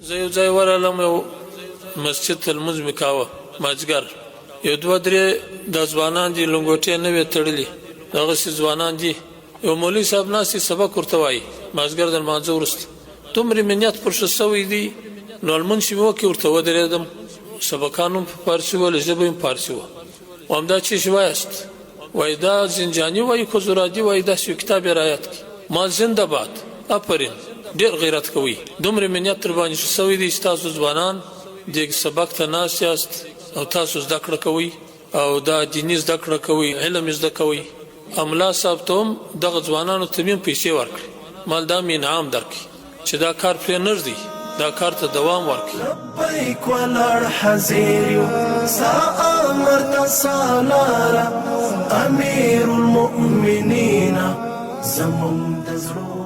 زه یو ځای ورغلم، یو مسجد ته لمونځ مې کاوه مازدیګر. یو دوه درې د ځوانان دي لنګوټې نه وې تړلي، دغسې ځوانان دي. یو مولوي صاحب ناست سبق ورته وایي مازدیګر د لمانځه وروسته. دومره مې نیت پر ښه سوی دی، نو لمونځ چې مې وکړې ورته ودرېدم. سبقان هم په فارسي وه، ژبه هم فارسي وه. وایم دا څه شی وایاست؟ وایي دا زنجاني وایي خزرادي وایي داسې یو کتاب یې رایاد کړي. ما زنده باد، آفرین، ډېر غیرت کوي. دومره مې نیت تر باندې ښه سوی دی چې تاسو ځوانان دې سبق ته ناست یاست او تاسو زده کړه کوئ او دا دیني زده کړه کوئ، علم زده کوئ. املا صاحب ته هم دغه ځوانانو ته مې پیسې ورکړې، مال دا مې انعام درکړي چې دا کار پرې نه ږدي، دا کار ته دوام ورکړي. لبیک ولاړ حاضر یو ستا امر ته سالاره، امیر المؤمنین زموږ د زړه